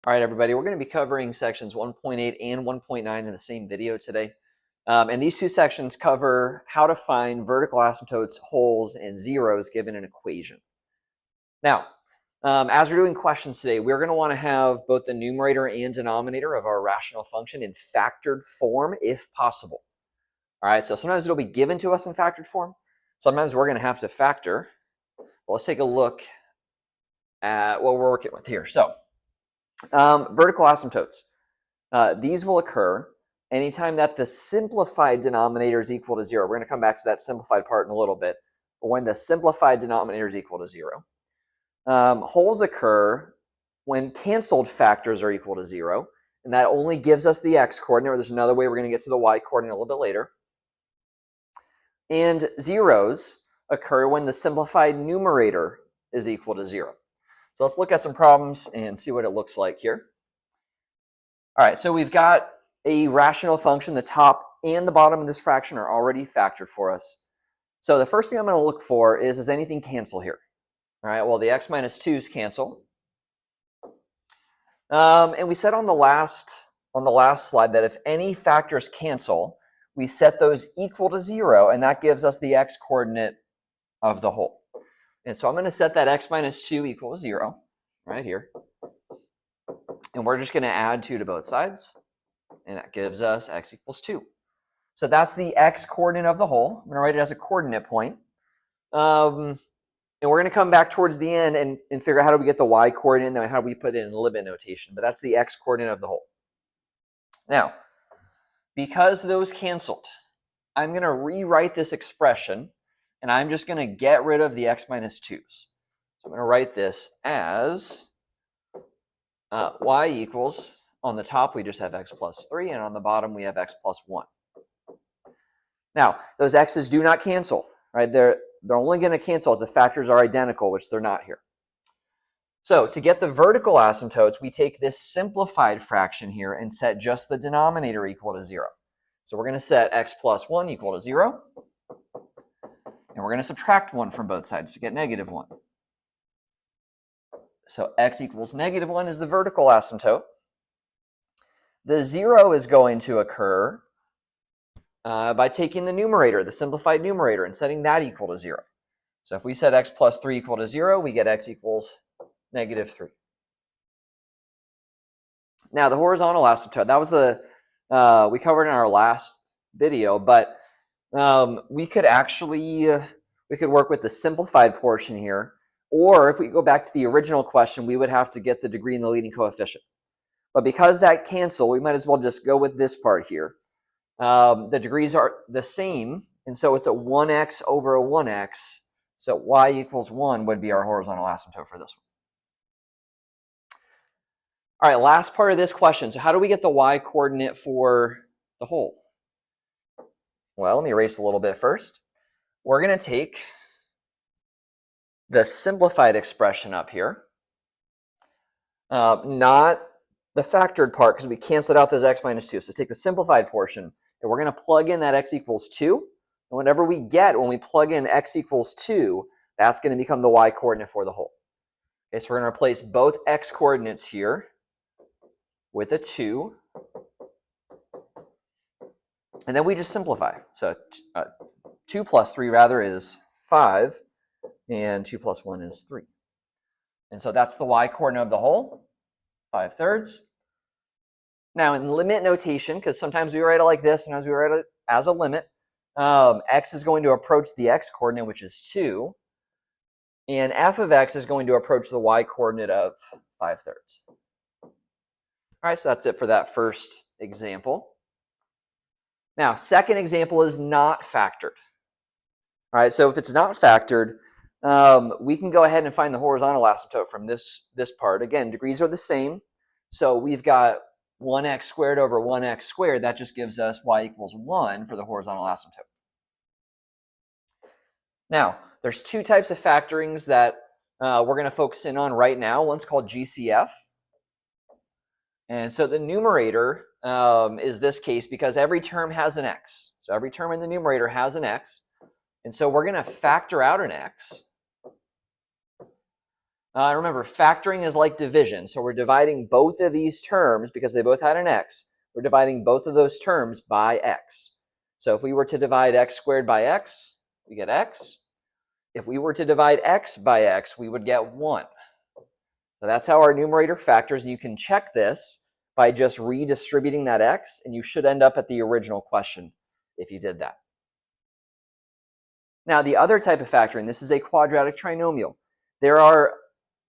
All right, everybody, we're going to be covering sections 1.8 and 1.9 in the same video today. And these two sections cover how to find vertical asymptotes, holes, and zeros given an equation. Now, as we're doing questions today, we're going to want to have both the numerator and denominator of our rational function in factored form if possible. All right, so sometimes it'll be given to us in factored form. Sometimes we're going to have to factor. Well, let's take a look at what we're working with here. So, vertical asymptotes. These will occur anytime that the simplified denominator is equal to 0. We're going to come back to that simplified part in a little bit. But when the simplified denominator is equal to 0. Holes occur when canceled factors are equal to 0. And that only gives us the x-coordinate, or there's another way we're going to get to the y-coordinate a little bit later. And zeros occur when the simplified numerator is equal to 0. So let's look at some problems and see what it looks like here. All right, so we've got a rational function. The top and the bottom of this fraction are already factored for us. So the first thing I'm going to look for is, does anything cancel here? All right, well, the x minus 2's cancel. And we said on the last slide that if any factors cancel, we set those equal to 0, and that gives us the x-coordinate of the whole. And so I'm going to set that x minus 2 equal to 0 right here. And we're just going to add 2 to both sides. And that gives us x equals 2. So that's the x-coordinate of the whole. I'm going to write it as a coordinate point. And we're going to come back towards the end and figure out how do we get the y-coordinate and then how do we put it in limit notation. But that's the x-coordinate of the whole. Now, because those canceled, I'm going to rewrite this expression. And I'm just going to get rid of the x minus 2's. So I'm going to write this as y equals, on the top we just have x plus 3, and on the bottom we have x plus 1. Now, those x's do not cancel, right? They're only going to cancel if the factors are identical, which they're not here. So to get the vertical asymptotes, we take this simplified fraction here and set just the denominator equal to 0. So we're going to set x plus 1 equal to 0. And we're going to subtract 1 from both sides to get negative 1. So x equals negative 1 is the vertical asymptote. The 0 is going to occur by taking the numerator, the simplified numerator, and setting that equal to 0. So if we set x plus 3 equal to 0, we get x equals negative 3. Now the horizontal asymptote, that was we covered in our last video, but we could work with the simplified portion here, or if we go back to the original question, we would have to get the degree and the leading coefficient. But because that cancel, we might as well just go with this part here. The degrees are the same, and so it's a 1x over a 1x. So y equals 1 would be our horizontal asymptote for this one. All right, last part of this question. So how do we get the y-coordinate for the whole? Well, let me erase a little bit first. We're going to take the simplified expression up here, not the factored part because we canceled out those x minus 2. So take the simplified portion, and we're going to plug in that x equals 2. And whatever we get when we plug in x equals 2, that's going to become the y-coordinate for the whole. Okay, so we're going to replace both x-coordinates here with a 2. And then we just simplify. So 2 plus 3 rather is 5, and 2 plus 1 is 3. And so that's the y-coordinate of the whole, 5/3. Now in limit notation, because sometimes we write it like this, sometimes we write it as a limit, x is going to approach the x-coordinate, which is 2, and f of x is going to approach the y-coordinate of 5/3. All right, so that's it for that first example. Now, second example is not factored. All right, so if it's not factored, we can go ahead and find the horizontal asymptote from this part. Again, degrees are the same. So we've got 1x squared over 1x squared. That just gives us y equals 1 for the horizontal asymptote. Now, there's two types of factorings that we're going to focus in on right now. One's called GCF. And so the numerator is this case because every term has an x. So every term in the numerator has an x. And so we're going to factor out an x. Remember, factoring is like division. So we're dividing both of these terms because they both had an x. We're dividing both of those terms by x. So if we were to divide x squared by x, we get x. If we were to divide x by x, we would get 1. So that's how our numerator factors. And you can check this by just redistributing that x, and you should end up at the original question if you did that. Now, the other type of factoring, this is a quadratic trinomial. There are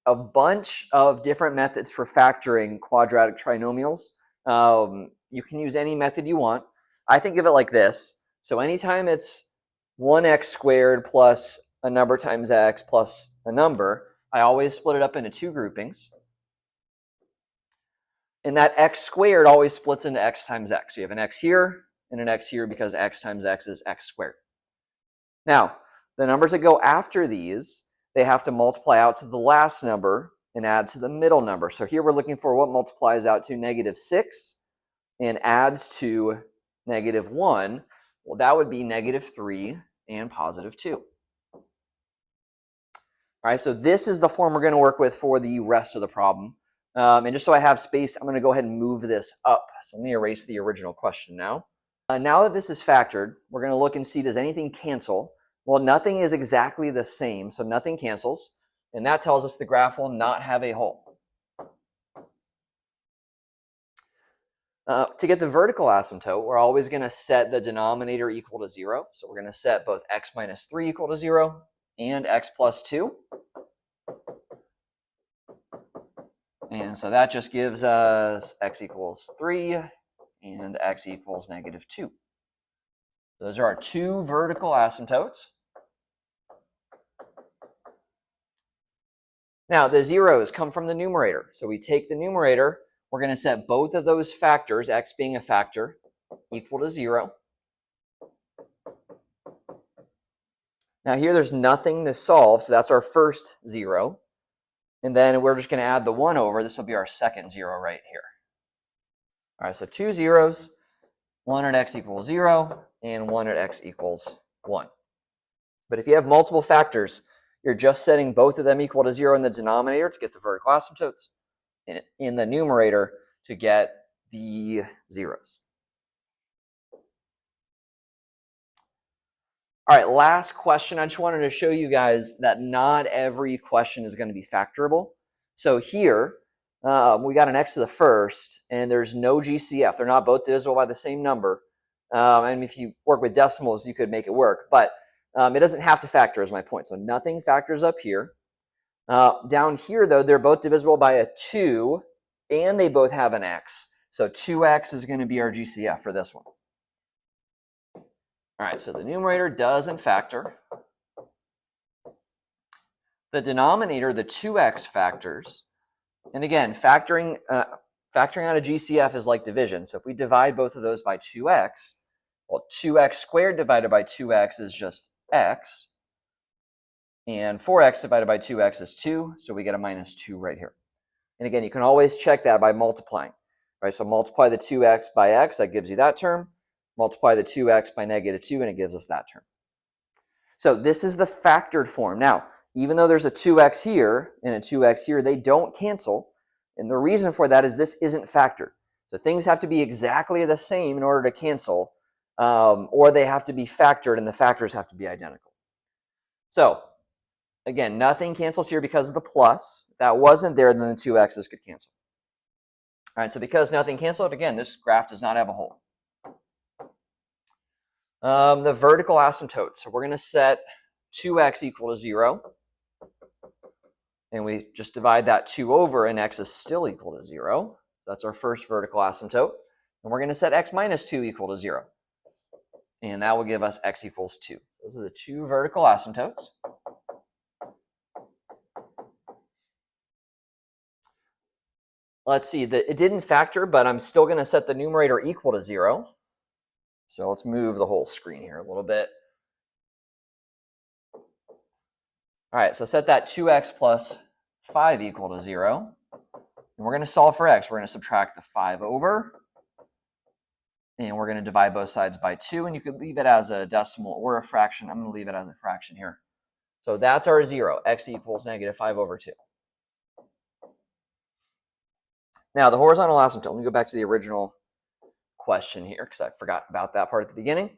a bunch of different methods for factoring quadratic trinomials. You can use any method you want. I think of it like this. So anytime it's 1x squared plus a number times x plus a number, I always split it up into 2 groupings. And that x squared always splits into x times x. So you have an x here and an x here because x times x is x squared. Now, the numbers that go after these, they have to multiply out to the last number and add to the middle number. So here we're looking for what multiplies out to -6 and adds to -1. Well, that would be -3 and +2. All right, so this is the form we're going to work with for the rest of the problem. And just so I have space, I'm going to go ahead and move this up. So let me erase the original question now. Now that this is factored, we're going to look and see, does anything cancel? Well, nothing is exactly the same, so nothing cancels. And that tells us the graph will not have a hole. To get the vertical asymptote, we're always going to set the denominator equal to 0. So we're going to set both x minus 3 equal to 0 and x plus 2. And so that just gives us x equals 3 and x equals -2. Those are our 2 vertical asymptotes. Now, the zeros come from the numerator. So we take the numerator, we're going to set both of those factors, x being a factor, equal to 0. Now here there's nothing to solve, so that's our first 0. And then we're just going to add the 1 over. This will be our second 0 right here. All right, so 2 zeros, 1 at x equals 0, and 1 at x equals 1. But if you have multiple factors, you're just setting both of them equal to 0 in the denominator to get the vertical asymptotes, and in the numerator to get the zeros. All right, last question. I just wanted to show you guys that not every question is going to be factorable. So here, we got an x to the first, and there's no GCF. They're not both divisible by the same number. And if you work with decimals, you could make it work. But it doesn't have to factor, is my point. So nothing factors up here. Down here, though, they're both divisible by a 2, and they both have an x. So 2x is going to be our GCF for this one. All right, so the numerator doesn't factor. The denominator, the 2x factors. And again, factoring out a GCF is like division. So if we divide both of those by 2x, well, 2x squared divided by 2x is just x. And 4x divided by 2x is 2, so we get a -2 right here. And again, you can always check that by multiplying. Right, so multiply the 2x by x, that gives you that term. Multiply the 2x by -2, and it gives us that term. So this is the factored form. Now, even though there's a 2x here and a 2x here, they don't cancel. And the reason for that is this isn't factored. So things have to be exactly the same in order to cancel, or they have to be factored, and the factors have to be identical. So again, nothing cancels here because of the plus. If that wasn't there, then the 2x's could cancel. All right, so because nothing canceled, again, this graph does not have a hole. The vertical asymptote. So we're going to set 2x equal to 0. And we just divide that 2 over, and x is still equal to 0. That's our first vertical asymptote. And we're going to set x minus 2 equal to 0. And that will give us x equals 2. Those are the 2 vertical asymptotes. Let's see, it didn't factor, but I'm still going to set the numerator equal to 0. So let's move the whole screen here a little bit. All right, so set that 2x plus 5 equal to 0. And we're going to solve for x. We're going to subtract the 5 over. And we're going to divide both sides by 2. And you could leave it as a decimal or a fraction. I'm going to leave it as a fraction here. So that's our 0. X equals -5 over 2. Now, the horizontal asymptote, let me go back to the original question here because I forgot about that part at the beginning.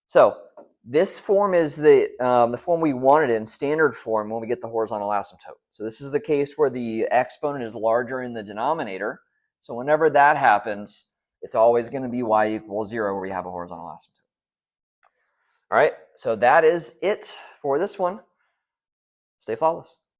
So this form is the form we wanted in standard form when we get the horizontal asymptote. So this is the case where the exponent is larger in the denominator. So whenever that happens, it's always going to be y equals 0 where we have a horizontal asymptote. All right, so that is it for this one. Stay flawless.